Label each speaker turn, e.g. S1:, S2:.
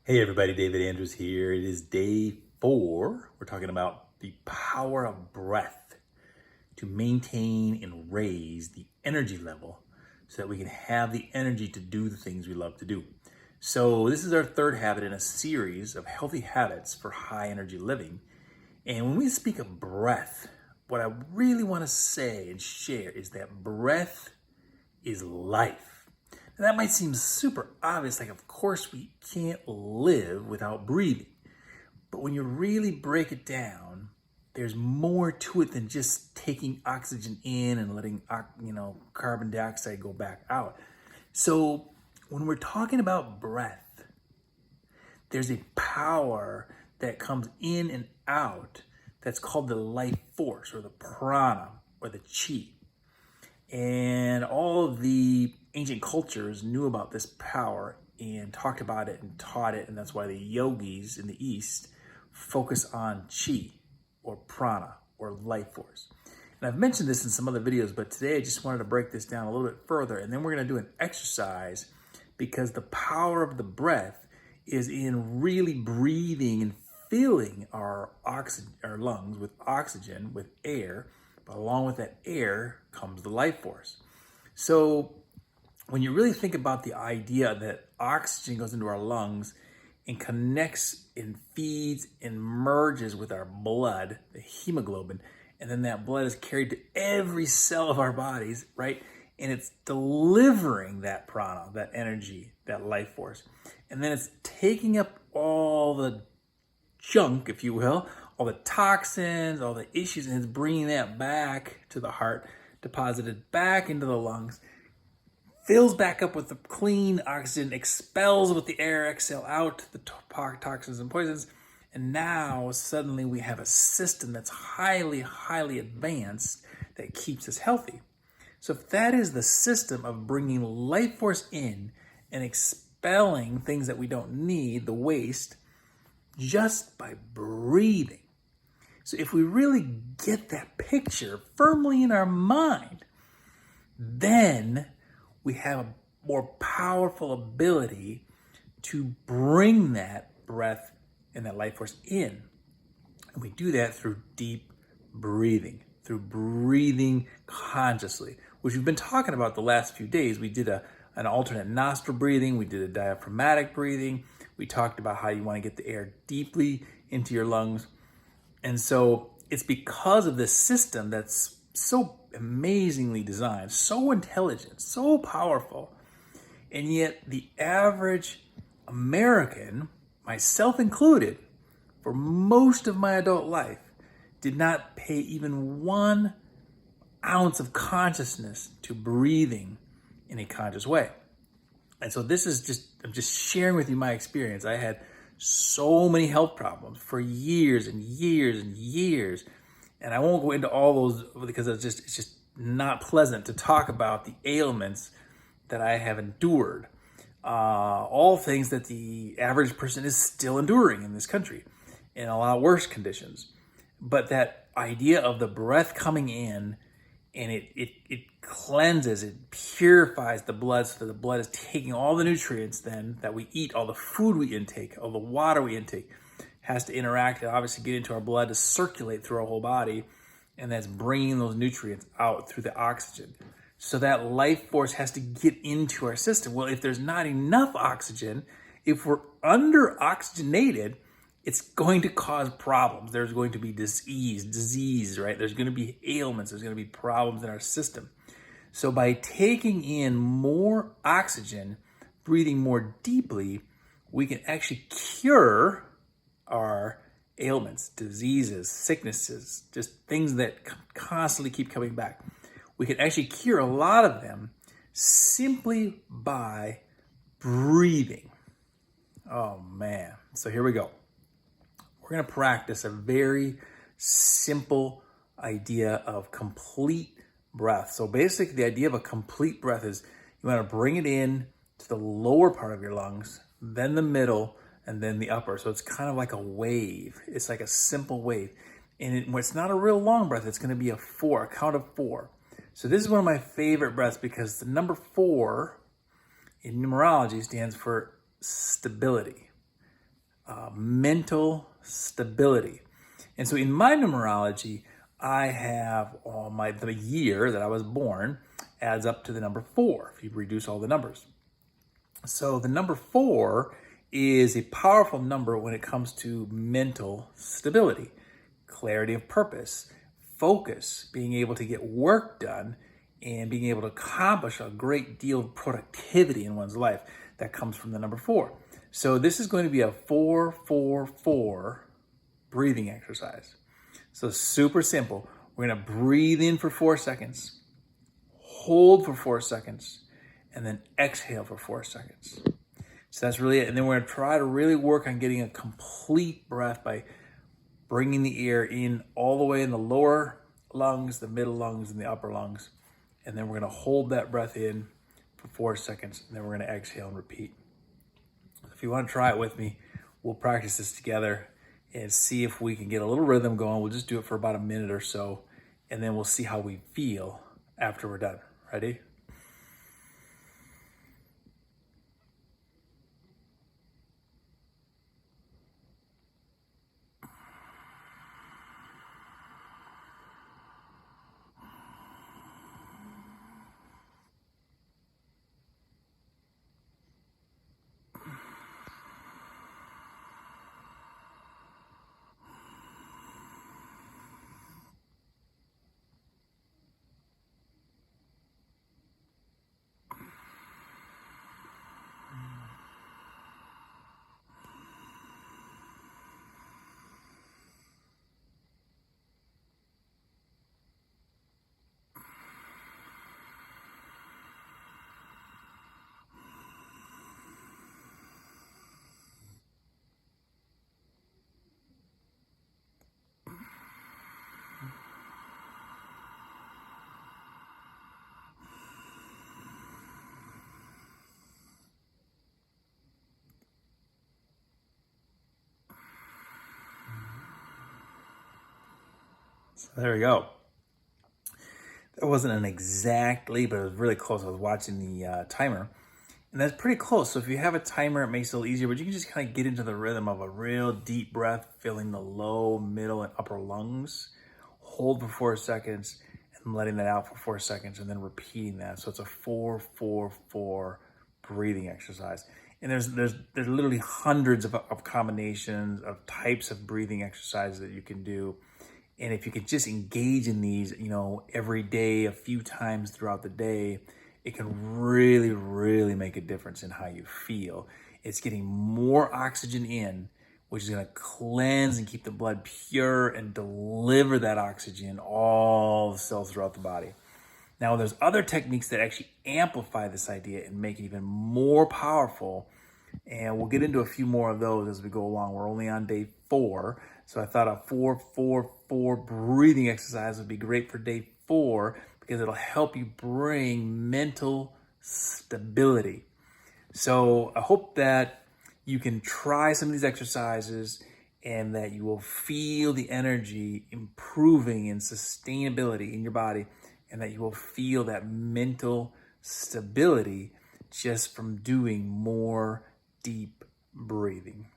S1: Hey everybody, David Andrews here. It is day 4. We're talking about the power of breath to maintain and raise the energy level so that we can have the energy to do the things we love to do. So this is our third habit in a series of healthy habits for high energy living. And when we speak of breath, what I really want to say and share is that breath is life. And that might seem super obvious, like of course we can't live without breathing. But when you really break it down, there's more to it than just taking oxygen in and letting carbon dioxide go back out. So when we're talking about breath, there's a power that comes in and out that's called the life force or the prana or the chi. And all of the ancient cultures knew about this power and talked about it and taught it. And that's why the yogis in the East focus on chi or prana or life force. And I've mentioned this in some other videos, but today I just wanted to break this down a little bit further. And then we're going to do an exercise because the power of the breath is in really breathing and filling our lungs with oxygen, with air. But along with that air comes the life force. So when you really think about the idea that oxygen goes into our lungs and connects and feeds and merges with our blood, the hemoglobin, and then that blood is carried to every cell of our bodies, right? And it's delivering that prana, that energy, that life force. And then it's taking up all the junk, if you will, all the toxins, all the issues, and it's bringing that back to the heart, deposited back into the lungs, fills back up with the clean oxygen, expels with the air, exhale out the toxins and poisons, and now suddenly we have a system that's highly, highly advanced that keeps us healthy. So if that is the system of bringing life force in and expelling things that we don't need, the waste, just by breathing. So if we really get that picture firmly in our mind, then we have a more powerful ability to bring that breath and that life force in. And we do that through deep breathing, through breathing consciously, which we've been talking about the last few days. We did an alternate nostril breathing. We did a diaphragmatic breathing. We talked about how you want to get the air deeply into your lungs. And so it's because of this system that's so amazingly designed, so intelligent, so powerful. And yet the average American, myself included, for most of my adult life, did not pay even 1 ounce of consciousness to breathing in a conscious way. And so this is I'm just sharing with you my experience. I had so many health problems for years and years and years. And I won't go into all those because it's just not pleasant to talk about the ailments that I have endured. All things that the average person is still enduring in this country in a lot worse conditions. But that idea of the breath coming in and it cleanses, it purifies the blood so that the blood is taking all the nutrients then that we eat, all the food we intake, all the water we intake, has to interact and obviously get into our blood to circulate through our whole body, and that's bringing those nutrients out through the oxygen. So that life force has to get into our system. Well, if there's not enough oxygen, if we're under-oxygenated, it's going to cause problems. There's going to be disease, right? There's going to be ailments. There's going to be problems in our system. So by taking in more oxygen, breathing more deeply, we can actually cure our ailments, diseases, sicknesses, just things that constantly keep coming back. We can actually cure a lot of them simply by breathing. Oh man. So here we go. We're going to practice a very simple idea of complete breath. So basically the idea of a complete breath is you want to bring it in to the lower part of your lungs, then the middle, and then the upper. So it's kind of like a wave. It's like a simple wave. And it's not a real long breath. It's going to be a count of 4. So this is one of my favorite breaths because the number 4 in numerology stands for stability. mental stability. And so in my numerology, I have the year that I was born adds up to the number 4 if you reduce all the numbers. So the number 4 is a powerful number when it comes to mental stability, clarity of purpose, focus, being able to get work done, and being able to accomplish a great deal of productivity in one's life. That comes from the number 4. So this is going to be a 4-4-4 breathing exercise. So super simple. We're going to breathe in for 4 seconds, hold for 4 seconds, and then exhale for 4 seconds. So that's really it. And then we're going to try to really work on getting a complete breath by bringing the air in all the way in the lower lungs, the middle lungs, and the upper lungs. And then we're going to hold that breath in for 4 seconds, and then we're going to exhale and repeat. If you want to try it with me, we'll practice this together and see if we can get a little rhythm going. We'll just do it for about a minute or so, and then we'll see how we feel after we're done. Ready? So there we go. That wasn't an exactly, but it was really close. I was watching the timer, and that's pretty close. So if you have a timer, it makes it a little easier, but you can just kind of get into the rhythm of a real deep breath, filling the low, middle, and upper lungs. Hold for 4 seconds, and letting that out for 4 seconds, and then repeating that. So it's a 4-4-4 breathing exercise. And there's literally hundreds of combinations of types of breathing exercises that you can do. And if you could just engage in these, every day, a few times throughout the day, it can really, really make a difference in how you feel. It's getting more oxygen in, which is going to cleanse and keep the blood pure and deliver that oxygen all the cells throughout the body. Now, there's other techniques that actually amplify this idea and make it even more powerful. And we'll get into a few more of those as we go along. We're only on day 4. So I thought a 4-4-4 breathing exercise would be great for day 4 because it'll help you bring mental stability. So I hope that you can try some of these exercises and that you will feel the energy improving in sustainability in your body, and that you will feel that mental stability just from doing more deep breathing.